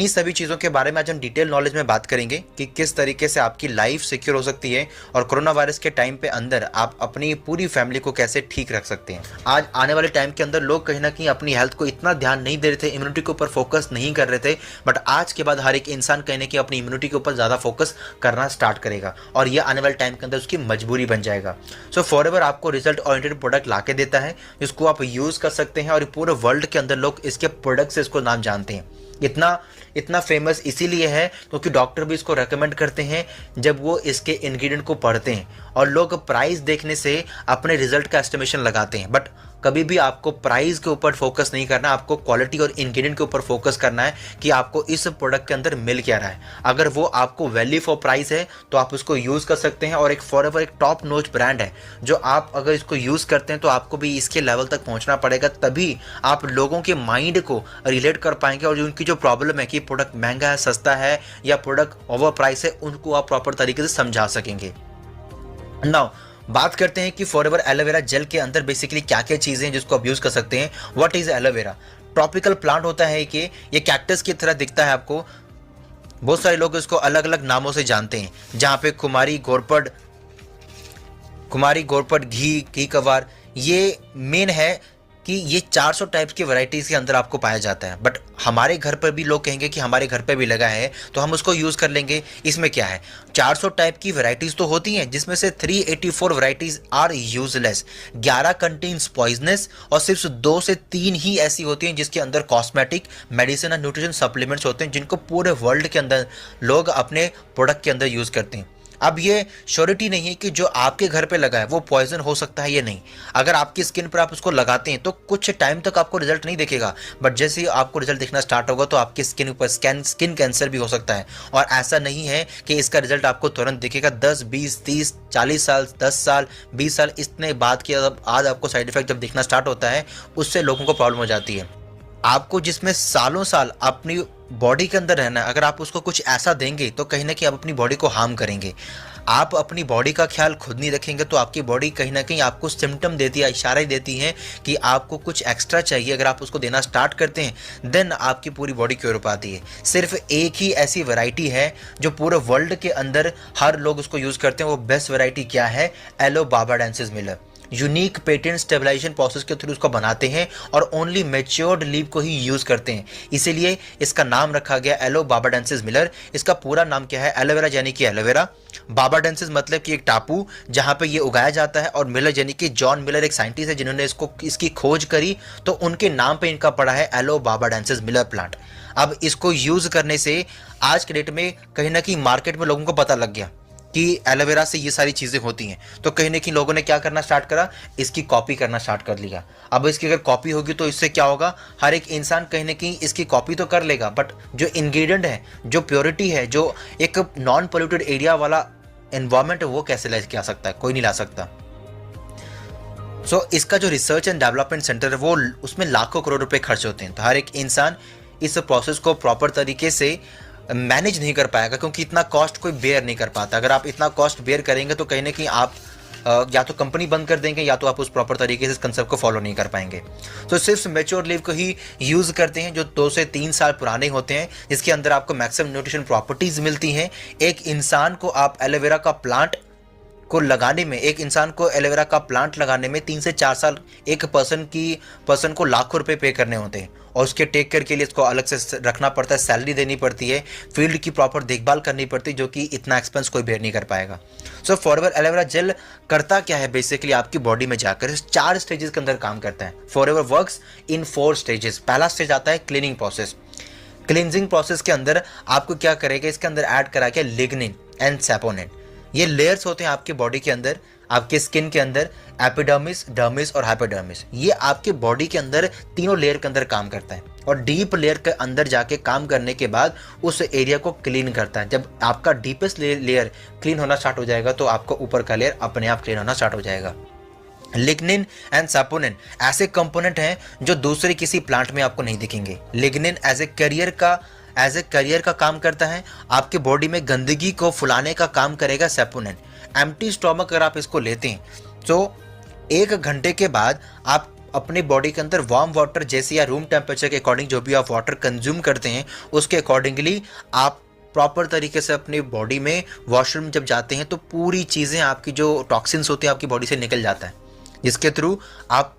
इन सभी चीज़ों के बारे में आज हम डिटेल नॉलेज में बात करेंगे कि किस तरीके से आपकी लाइफ सिक्योर हो सकती है और कोरोना वायरस के टाइम पे अंदर आप अपनी पूरी फैमिली को कैसे ठीक रख सकते हैं। आज आने वाले टाइम के अंदर लोग कहीं ना कहीं अपनी हेल्थ को इतना ध्यान नहीं दे रहे थे, इम्यूनिटी के ऊपर फोकस नहीं कर रहे थे, बट आज के बाद हर एक इंसान कहीं ना कहीं अपनी इम्यूनिटी के ऊपर ज़्यादा फोकस करना स्टार्ट करेगा और ये आने वाले टाइम के अंदर उसकी मजबूरी बन जाएगा। सो फॉरएवर आपको रिजल्ट ओरिएंटेड प्रोडक्ट ला के देता है जिसको आप यूज़ कर सकते हैं और पूरे वर्ल्ड के अंदर लोग इसके प्रोडक्ट से इसको नाम जानते हैं। इतना फेमस इसीलिए है क्योंकि डॉक्टर भी इसको रेकमेंड करते हैं जब वो इसके इंग्रेडिएंट को पढ़ते हैं और लोग प्राइस देखने से अपने रिजल्ट का एस्टिमेशन लगाते हैं। बट कभी भी आपको प्राइस के ऊपर फोकस नहीं करना, आपको क्वालिटी और इंग्रेडिएंट के ऊपर फोकस करना है कि आपको इस प्रोडक्ट के अंदर मिल क्या रहा है। अगर वो आपको वैल्यू फॉर प्राइस है तो आप उसको यूज़ कर सकते हैं और एक फॉरएवर एक टॉप नॉच ब्रांड है जो आप अगर इसको यूज़ करते हैं तो आपको भी इसके लेवल तक पहुंचना पड़ेगा, तभी आप लोगों के माइंड को रिलेट कर पाएंगे और उनकी जो प्रॉब्लम है कि प्रोडक्ट महंगा है, सस्ता है या प्रोडक्ट ओवर प्राइस है, उनको आप प्रॉपर तरीके से समझा सकेंगे। नाउ बात करते हैं कि फॉरएवर एलोवेरा जेल के अंदर बेसिकली क्या क्या चीज़ें हैं जिसको आप यूज़ कर सकते हैं। What is aloe vera? Tropical plant होता है कि ये कैक्टस की तरह दिखता है आपको। बहुत सारे लोग इसको अलग अलग नामों से जानते हैं, जहाँ पे कुमारी गोरपड घी कवार, ये मेन है कि ये 400 टाइप्स की वैरायटीज़ के अंदर आपको पाया जाता है। बट हमारे घर पर भी लोग कहेंगे कि हमारे घर पे भी लगा है तो हम उसको यूज़ कर लेंगे। इसमें क्या है, 400 टाइप की वैरायटीज़ तो होती हैं जिसमें से 384 varieties are useless, 11 contains poisonous और सिर्फ 2 से 3 ही ऐसी होती हैं जिसके अंदर कॉस्मेटिक, मेडिसिन और न्यूट्रिशन सप्लीमेंट्स होते हैं जिनको पूरे वर्ल्ड के अंदर लोग अपने प्रोडक्ट के अंदर यूज़ करते हैं। अब ये श्योरिटी नहीं है कि जो आपके घर पे लगा है वो पॉइजन हो सकता है या नहीं। अगर आपकी स्किन पर आप उसको लगाते हैं तो कुछ टाइम तक आपको रिजल्ट नहीं दिखेगा, बट जैसे ही आपको रिजल्ट दिखना स्टार्ट होगा तो आपकी स्किन पर स्किन कैंसर भी हो सकता है। और ऐसा नहीं है कि इसका रिजल्ट आपको तुरंत दिखेगा, 10, 20, 30, 40 साल, 10 साल, 20 साल इतने बाद के आज आपको साइड इफेक्ट जब दिखना स्टार्ट होता है उससे लोगों को प्रॉब्लम हो जाती है। आपको जिसमें सालों साल अपनी बॉडी के अंदर रहना है, अगर आप उसको कुछ ऐसा देंगे तो कहीं ना कहीं आप अपनी बॉडी को हार्म करेंगे। आप अपनी बॉडी का ख्याल खुद नहीं रखेंगे तो आपकी बॉडी कहीं ना कहीं आपको सिम्टम देती है, इशारा देती है कि आपको कुछ एक्स्ट्रा चाहिए। अगर आप उसको देना स्टार्ट करते हैं देन आपकी पूरी बॉडी क्योर हो पाती है। सिर्फ एक ही ऐसी वैरायटी है जो पूरे वर्ल्ड के अंदर हर लोग उसको यूज़ करते हैं। वो बेस्ट वैरायटी क्या है? Aloe barbadensis Miller. Unique patent stabilization process के थ्रू उसको बनाते हैं और ओनली मैच्योर्ड लीव को ही यूज़ करते हैं, इसीलिए इसका नाम रखा गया एलो बाबाडेंसिस मिलर। इसका पूरा नाम क्या है? एलोवेरा यानी कि एलोवेरा, बाबाडेंसिस मतलब कि एक टापू जहाँ पे ये उगाया जाता है, और मिलर यानी कि जॉन मिलर एक साइंटिस्ट है जिन्होंने इसकी खोज करी तो उनके नाम पे इनका पड़ा है एलो बाबाडेंसिस मिलर प्लांट। अब इसको यूज़ करने से आज के डेट में कहीं ना कहीं मार्केट में लोगों को पता लग गया कि एलोवेरा से ये सारी चीज़ें होती हैं, तो कहीं ना कहीं लोगों ने क्या करना स्टार्ट करा, इसकी कॉपी करना स्टार्ट कर लिया। अब इसकी अगर कॉपी होगी तो इससे क्या होगा, हर एक इंसान कहीं ना कहीं इसकी कॉपी तो कर लेगा, बट जो इंग्रेडिएंट है, जो प्योरिटी है, जो एक नॉन पोल्यूटेड एरिया वाला एनवायरनमेंट है, वो कैसे लेके आ सकता है? कोई नहीं ला सकता। सो इसका जो रिसर्च एंड डेवलपमेंट सेंटर है वो उसमें लाखों करोड़ रुपए खर्च होते हैं, तो हर एक इंसान इस प्रोसेस को प्रॉपर तरीके से मैनेज नहीं कर पाएगा क्योंकि इतना कॉस्ट कोई बेयर नहीं कर पाता। अगर आप इतना कॉस्ट बेयर करेंगे तो कहीं ना कहीं आप या तो कंपनी बंद कर देंगे या तो आप उस प्रॉपर तरीके से इस कंसेप्ट को फॉलो नहीं कर पाएंगे। तो सिर्फ मैच्योर लीव को ही यूज़ करते हैं जो 2 से 3 साल पुराने होते हैं, जिसके अंदर आपको मैक्सिमम न्यूट्रिशन प्रॉपर्टीज़ मिलती हैं। एक इंसान को आप एलोवेरा का प्लांट को लगाने में, एक इंसान को एलोवेरा का प्लांट लगाने में 3 से 4 साल एक पर्सन को लाखों रुपए पे करने होते हैं, और उसके टेक केयर के लिए इसको अलग से रखना पड़ता है, सैलरी देनी पड़ती है, फील्ड की प्रॉपर देखभाल करनी पड़ती है, जो कि इतना एक्सपेंस कोई बेयर नहीं कर पाएगा। सो फॉरएवर एलोवेरा जेल करता क्या है, बेसिकली आपकी बॉडी में जाकर 4 स्टेजेस के अंदर काम करता है। Forever works in 4 stages. पहला स्टेज आता है क्लीनिंग प्रोसेस। क्लींजिंग प्रोसेस के अंदर आपको क्या करेगा, इसके अंदर ऐड करा के लिग्निन एंड सैपोनिन। ये लेयर्स होते हैं आपके बॉडी के अंदर, आपके स्किन के अंदर, एपिडर्मिस, डर्मिस और हाइपोडर्मिस। ये आपके बॉडी के अंदर तीनों लेयर के अंदर काम करता है, और डीप लेयर के अंदर जाके काम करने के बाद उस एरिया को क्लीन करता है। जब आपका डीपेस्ट लेयर क्लीन होना स्टार्ट हो जाएगा तो आपका ऊपर का लेयर अपने आप क्लीन होना स्टार्ट हो जाएगा। लिग्निन एंड सैपोनिन ऐसे कंपोनेंट हैं जो दूसरे किसी प्लांट में आपको नहीं दिखेंगे। लिग्निन एज ए करियर का काम करता है, आपके बॉडी में गंदगी को फुलाने का काम करेगा सैपोनिन। एम्प्टी स्टोमक अगर आप इसको लेते हैं तो 1 घंटे के बाद आप अपने बॉडी के अंदर वार्म वाटर जैसे या रूम टेम्परेचर के अकॉर्डिंग जो भी आप वाटर कंज्यूम करते हैं उसके अकॉर्डिंगली आप प्रॉपर तरीके से अपनी बॉडी में वॉशरूम जब जाते हैं तो पूरी चीज़ें आपकी जो टॉक्सिन्स होती हैं आपकी बॉडी से निकल जाता है, जिसके थ्रू आप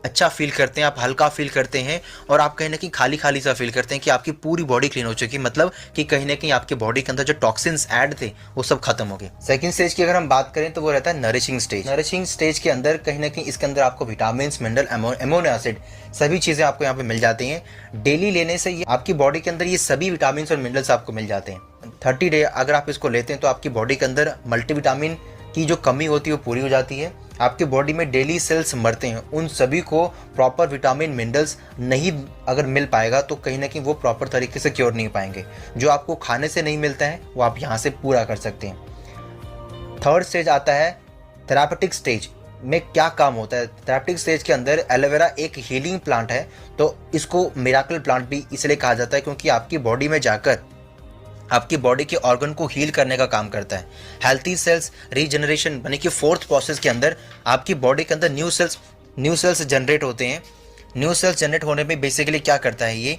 अच्छा फील करते हैं, आप हल्का फील करते हैं और आप कहीं ना कहीं खाली खाली सा फील करते हैं कि आपकी पूरी बॉडी क्लीन हो चुकी है, मतलब कि कहीं ना कहीं आपके बॉडी के अंदर जो टॉक्सिन्स ऐड थे वो सब खत्म हो गए। सेकंड स्टेज की अगर हम बात करें तो वो रहता है नरिशिंग स्टेज। नरिशिंग स्टेज के अंदर कहीं ना कहीं इसके अंदर आपको विटामिन, मिनरल, अमोनो एसिड सभी चीज़ें आपको यहाँ पे मिल जाती हैं। डेली लेने से ये आपकी बॉडी के अंदर ये सभी विटामिन और मिनरल्स आपको मिल जाते हैं। 30 डे अगर आप इसको लेते हैं तो आपकी बॉडी के अंदर मल्टीविटामिन की जो कमी होती है वो पूरी हो जाती है। आपकी बॉडी में डेली सेल्स मरते हैं, उन सभी को प्रॉपर विटामिन मिनरल्स नहीं अगर मिल पाएगा तो कहीं ना कहीं वो प्रॉपर तरीके से क्योर नहीं पाएंगे। जो आपको खाने से नहीं मिलता है वो आप यहाँ से पूरा कर सकते हैं। थर्ड स्टेज आता है थेरापेटिक स्टेज में क्या काम होता है। थेरापेटिक स्टेज के अंदर एलोवेरा एक हीलिंग प्लांट है, तो इसको मिराकल प्लांट भी इसलिए कहा जाता है क्योंकि आपकी बॉडी में जाकर आपकी बॉडी के ऑर्गन को हील करने का काम करता है। हेल्थी सेल्स रीजनरेशन यानी कि फोर्थ प्रोसेस के अंदर आपकी बॉडी के अंदर न्यू सेल्स जनरेट होते हैं। न्यू सेल्स जनरेट होने में बेसिकली क्या करता है, ये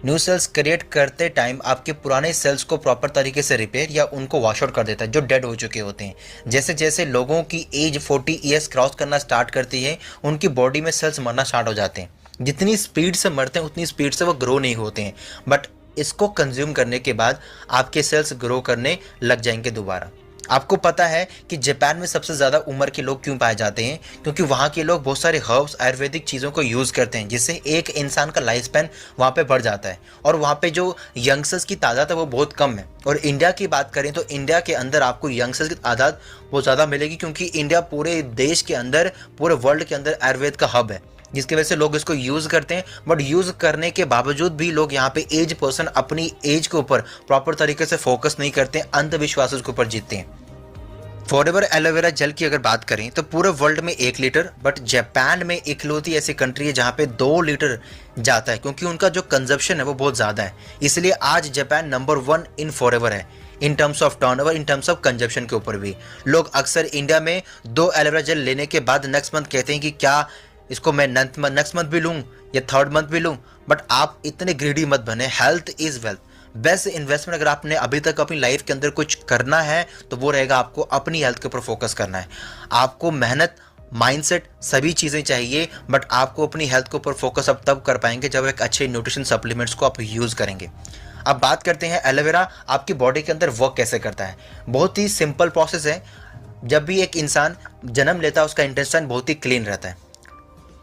न्यू सेल्स क्रिएट करते टाइम आपके पुराने सेल्स को प्रॉपर तरीके से रिपेयर या उनको वॉश आउट कर देता है जो डेड हो चुके होते हैं। जैसे जैसे लोगों की एज 40 ईयर्स क्रॉस करना स्टार्ट करती है उनकी बॉडी में सेल्स मरना स्टार्ट हो जाते हैं। जितनी स्पीड से मरते हैं उतनी स्पीड से वो ग्रो नहीं होते हैं, बट इसको कंज्यूम करने के बाद आपके सेल्स ग्रो करने लग जाएंगे दोबारा। आपको पता है कि जापान में सबसे ज़्यादा उम्र के लोग क्यों पाए जाते हैं, क्योंकि वहाँ के लोग बहुत सारे हर्ब्स आयुर्वेदिक चीज़ों को यूज़ करते हैं जिससे एक इंसान का लाइफ स्पैन वहाँ पे बढ़ जाता है और वहाँ पे जो यंगस्टर्स की तादाद है वो बहुत कम है। और इंडिया की बात करें तो इंडिया के अंदर आपको यंगस्टर्स की तादाद बहुत ज़्यादा मिलेगी क्योंकि इंडिया पूरे देश के अंदर, पूरे वर्ल्ड के अंदर आयुर्वेद का हब है, जिसकी वजह से लोग इसको यूज़ करते हैं। बट यूज़ करने के बावजूद भी लोग यहाँ पे एज पर्सन अपनी एज के ऊपर प्रॉपर तरीके से फोकस नहीं करते हैं, अंधविश्वासों के ऊपर जीतते हैं। फॉरएवर एलोवेरा जेल की अगर बात करें तो पूरे वर्ल्ड में 1 लीटर, बट जापान में इकलौती ऐसी कंट्री है जहाँ पे 2 लीटर जाता है क्योंकि उनका जो कंजप्शन है वो बहुत ज़्यादा है। इसलिए आज जापान नंबर 1 इन फॉरएवर है in terms of turnover, in terms of consumption के ऊपर भी। लोग अक्सर इंडिया में 2 एलोवेरा जेल लेने के बाद नेक्स्ट मंथ कहते हैं कि क्या इसको मैं नेक्स्ट मंथ भी लूँ या थर्ड मंथ भी लूँ, बट आप इतने ग्रीडी मत बने। Health is wealth. Best investment अगर आपने अभी तक अपनी लाइफ के अंदर कुछ करना है तो वो रहेगा आपको अपनी हेल्थ के ऊपर फोकस करना है। आपको मेहनत, माइंडसेट सभी चीज़ें चाहिए, बट आपको अपनी हेल्थ के ऊपर फोकस अब तब कर पाएंगे जब एक अच्छे न्यूट्रिशन सप्लीमेंट्स को आप यूज़ करेंगे। अब बात करते हैं एलोवेरा आपकी बॉडी के अंदर वर्क कैसे करता है। बहुत ही सिंपल प्रोसेस है। जब भी एक इंसान जन्म लेता है उसका इंटेस्टाइन बहुत ही क्लीन रहता है।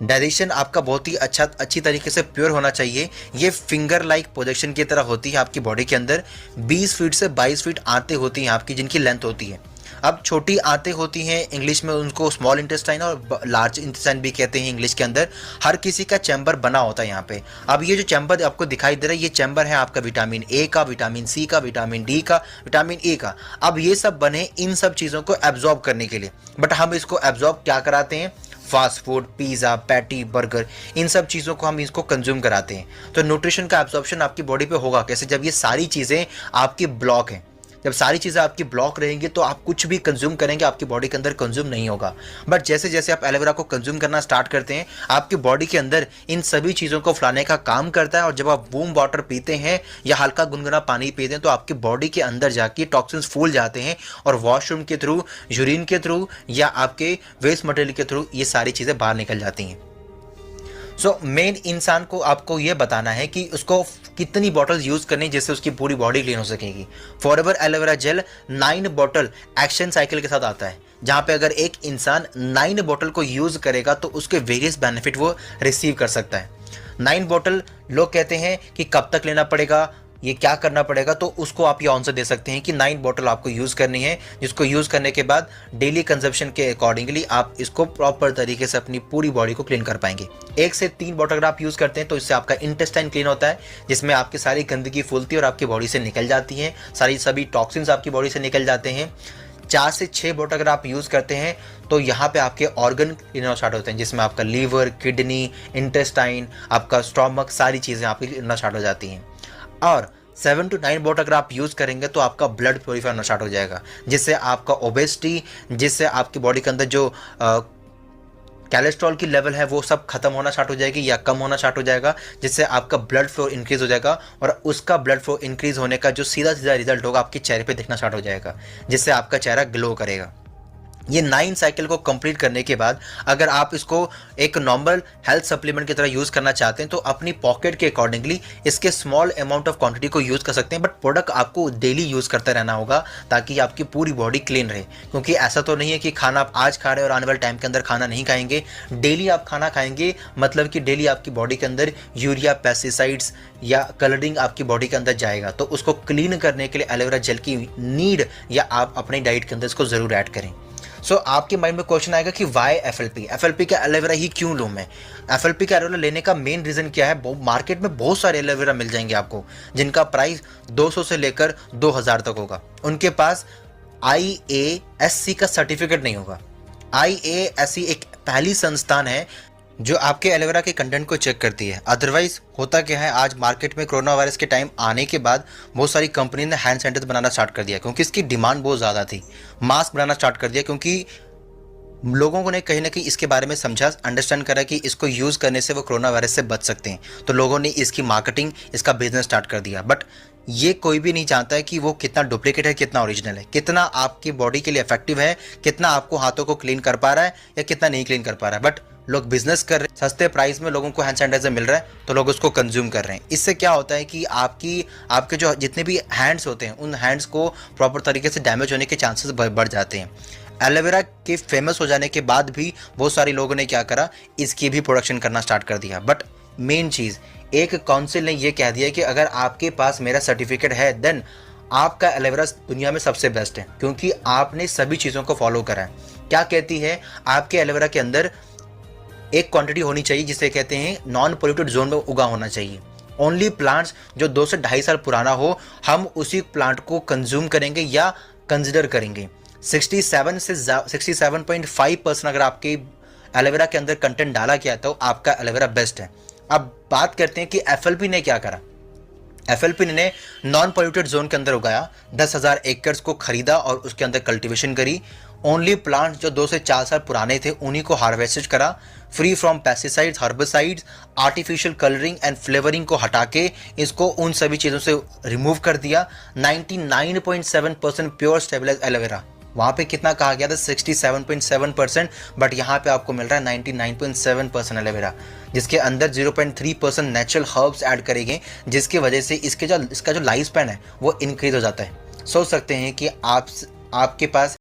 डाइजेशन आपका बहुत ही अच्छी तरीके से प्योर होना चाहिए। ये फिंगर लाइक प्रोजेक्शन की तरह होती है आपकी बॉडी के अंदर। 20 फीट से 22 फीट आंतें होती हैं आपकी जिनकी लेंथ होती है। अब छोटी आंतें होती हैं, इंग्लिश में उनको स्मॉल इंटेस्टाइन और लार्ज इंटेस्टाइन भी कहते हैं इंग्लिश के अंदर। हर किसी का चैम्बर बना होता है यहाँ पे। अब ये जो चैम्बर आपको दिखाई दे रहा है ये चैम्बर है आपका विटामिन ए का, विटामिन सी का, विटामिन डी का, विटामिन ए का। अब ये सब बने इन सब चीज़ों को एब्जॉर्ब करने के लिए, बट हम इसको एब्जॉर्ब क्या कराते हैं, fast food, pizza, patty, burger, इन सब चीज़ों को हम इसको कंज्यूम कराते हैं। तो न्यूट्रिशन का एब्जॉर्प्शन आपकी बॉडी पे होगा कैसे, जब ये सारी चीज़ें आपकी ब्लॉक हैं। जब सारी चीज़ें आपकी ब्लॉक रहेंगी तो आप कुछ भी कंज्यूम करेंगे आपकी बॉडी के अंदर कंज्यूम नहीं होगा। बट जैसे जैसे आप एलोवेरा को कंज्यूम करना स्टार्ट करते हैं आपकी बॉडी के अंदर इन सभी चीज़ों को फैलाने का काम करता है। और जब आप वूम वाटर पीते हैं या हल्का गुनगुना पानी पीते हैं तो आपकी बॉडी के अंदर जाके टॉक्सिन्स फूल जाते हैं और वॉशरूम के थ्रू, यूरिन के थ्रू या आपके वेस्ट मटेरियल के थ्रू ये सारी चीज़ें बाहर निकल जाती हैं। सो मेन इंसान को आपको ये बताना है कि उसको कितनी बॉटल यूज़ करनी जिससे उसकी पूरी बॉडी क्लीन हो सकेगी। Forever aloe vera gel 9 bottle action cycle के साथ आता है, जहाँ पे अगर एक इंसान 9 बॉटल को यूज़ करेगा तो उसके वेरियस बेनिफिट वो रिसीव कर सकता है। 9 बॉटल लोग कहते हैं कि कब तक लेना पड़ेगा, ये क्या करना पड़ेगा, तो उसको आप ये आंसर दे सकते हैं कि 9 बॉटल आपको यूज़ करनी है, जिसको यूज़ करने के बाद डेली कंजप्शन के अकॉर्डिंगली आप इसको प्रॉपर तरीके से अपनी पूरी बॉडी को क्लीन कर पाएंगे। 1 से 3 बॉटल अगर आप यूज़ करते हैं तो इससे आपका इंटेस्टाइन क्लीन होता है, जिसमें आपकी सारी गंदगी फूलती है और आपकी बॉडी से निकल जाती है, सभी टॉक्सिन्स आपकी बॉडी से निकल जाते हैं। 4 से 6 बॉटल अगर आप यूज़ करते हैं तो यहाँ पे आपके ऑर्गन क्लीन होना स्टार्ट होते हैं, जिसमें आपका लीवर, किडनी, इंटेस्टाइन, आपका स्टोमक, सारी चीज़ें आपकी क्लीन होना स्टार्ट हो जाती हैं। और 7 to 9 बॉटल अगर आप यूज़ करेंगे तो आपका ब्लड प्योरीफाई होना स्टार्ट हो जाएगा, जिससे आपका ओबेसिटी, जिससे आपकी बॉडी के अंदर जो कोलेस्ट्रॉल की लेवल है वो सब खत्म होना स्टार्ट हो जाएगी या कम होना स्टार्ट हो जाएगा, जिससे आपका ब्लड फ्लो इंक्रीज हो जाएगा, और उसका ब्लड फ्लो इंक्रीज होने का जो सीधा सीधा रिजल्ट होगा आपके चेहरे पे दिखना स्टार्ट हो जाएगा, जिससे आपका चेहरा ग्लो करेगा। ये 9 साइकिल को कंप्लीट करने के बाद अगर आप इसको एक नॉर्मल हेल्थ सप्लीमेंट की तरह यूज़ करना चाहते हैं तो अपनी पॉकेट के अकॉर्डिंगली इसके स्मॉल अमाउंट ऑफ क्वांटिटी को यूज़ कर सकते हैं, बट प्रोडक्ट आपको डेली यूज़ करते रहना होगा ताकि आपकी पूरी बॉडी क्लीन रहे। क्योंकि ऐसा तो नहीं है कि खाना आप आज खा रहे हैं और आने वाले टाइम के अंदर खाना नहीं खाएंगे। डेली आप खाना खाएंगे, मतलब कि डेली आपकी बॉडी के अंदर यूरिया, पेस्टिसाइड्स या कलरिंग आपकी बॉडी के अंदर जाएगा, तो उसको क्लीन करने के लिए एलोवेरा जेल की नीड या आप अपनी डाइट के अंदर इसको ज़रूर ऐड करें। सो आपके माइंड में क्वेश्चन आएगा कि वाई एफएलपी का एलोवेरा ही क्यों लूँ मैं? एफएलपी का एलोवेरा लेने का मेन रीज़न क्या है? मार्केट में बहुत सारे एलोवेरा मिल जाएंगे आपको जिनका प्राइस 200 से लेकर 2000 तक होगा। उनके पास IASC का सर्टिफिकेट नहीं होगा। IASC एक पहली संस्थान है जो आपके एलोवेरा के कंटेंट को चेक करती है। अदरवाइज होता क्या है, आज मार्केट में कोरोना वायरस के टाइम आने के बाद बहुत सारी कंपनी ने हैंड सैनिटाइजर बनाना स्टार्ट कर दिया क्योंकि इसकी डिमांड बहुत ज़्यादा थी। मास्क बनाना स्टार्ट कर दिया क्योंकि लोगों ने कहीं ना कहीं इसके बारे में समझा, अंडरस्टैंड करा कि इसको यूज़ करने से वो कोरोना वायरस से बच सकते हैं, तो लोगों ने इसकी मार्केटिंग, इसका बिजनेस स्टार्ट कर दिया। बट ये कोई भी नहीं जानता है कि वो कितना डुप्लीकेट है, कितना ओरिजिनल है, कितना आपकी बॉडी के लिए इफेक्टिव है, कितना आपको हाथों को क्लीन कर पा रहा है या कितना नहीं क्लीन कर पा रहा है। बट लोग बिजनेस कर रहे हैं, सस्ते प्राइस में लोगों को हैंड सैनिटाइजर मिल रहा है तो लोग उसको कंज्यूम कर रहे हैं। इससे क्या होता है कि आपके जो जितने भी हैंड्स होते हैं उन हैंड्स को प्रॉपर तरीके से डैमेज होने के चांसेस बढ़ जाते हैं। एलोवेरा के फेमस हो जाने के बाद भी बहुत सारे लोगों ने क्या करा, इसकी भी प्रोडक्शन करना स्टार्ट कर दिया। बट मेन चीज़, एक काउंसिल ने ये कह दिया कि अगर आपके पास मेरा सर्टिफिकेट है देन आपका एलोवेरा दुनिया में सबसे बेस्ट है, क्योंकि आपने सभी चीज़ों को फॉलो करा है। क्या कहती है, आपके एलोवेरा के अंदर एक क्वांटिटी होनी चाहिए जिसे कहते हैं नॉन पोल्यूटेड जोन में उगा होना चाहिए। ओनली प्लांट्स जो 2 से 2.5 साल पुराना हो, हम उसी प्लांट को कंज्यूम करेंगे या कंसिडर करेंगे। 67.5% अगर आपके एलोवेरा के अंदर कंटेंट डाला गया तो आपका एलोवेरा बेस्ट है। अब बात करते हैं कि एफएलपी ने क्या करा। एफएलपी ने नॉन पोल्यूटेड जोन के अंदर उगाया, 10,000 एकड़ को खरीदा और उसके अंदर कल्टीवेशन करी। ओनली प्लांट्स जो 2 से 4 साल पुराने थे उन्हीं को हार्वेस्टेड करा, free from pesticides, herbicides, artificial colouring and flavouring को हटा के इसको उन सभी चीज़ों से रिमूव कर दिया। 99.7% प्योर स्टेबलाइज एलोवेरा। वहाँ पे कितना कहा गया था, 67.7%, बट यहाँ पे आपको मिल रहा है 99.7% एलोवेरा, जिसके अंदर 0.3% नेचुरल हर्ब्स ऐड करेंगे, जिसकी वजह से इसका जो लाइफ स्पैन है वो इंक्रीज हो जाता है। सोच सकते हैं कि आपके पास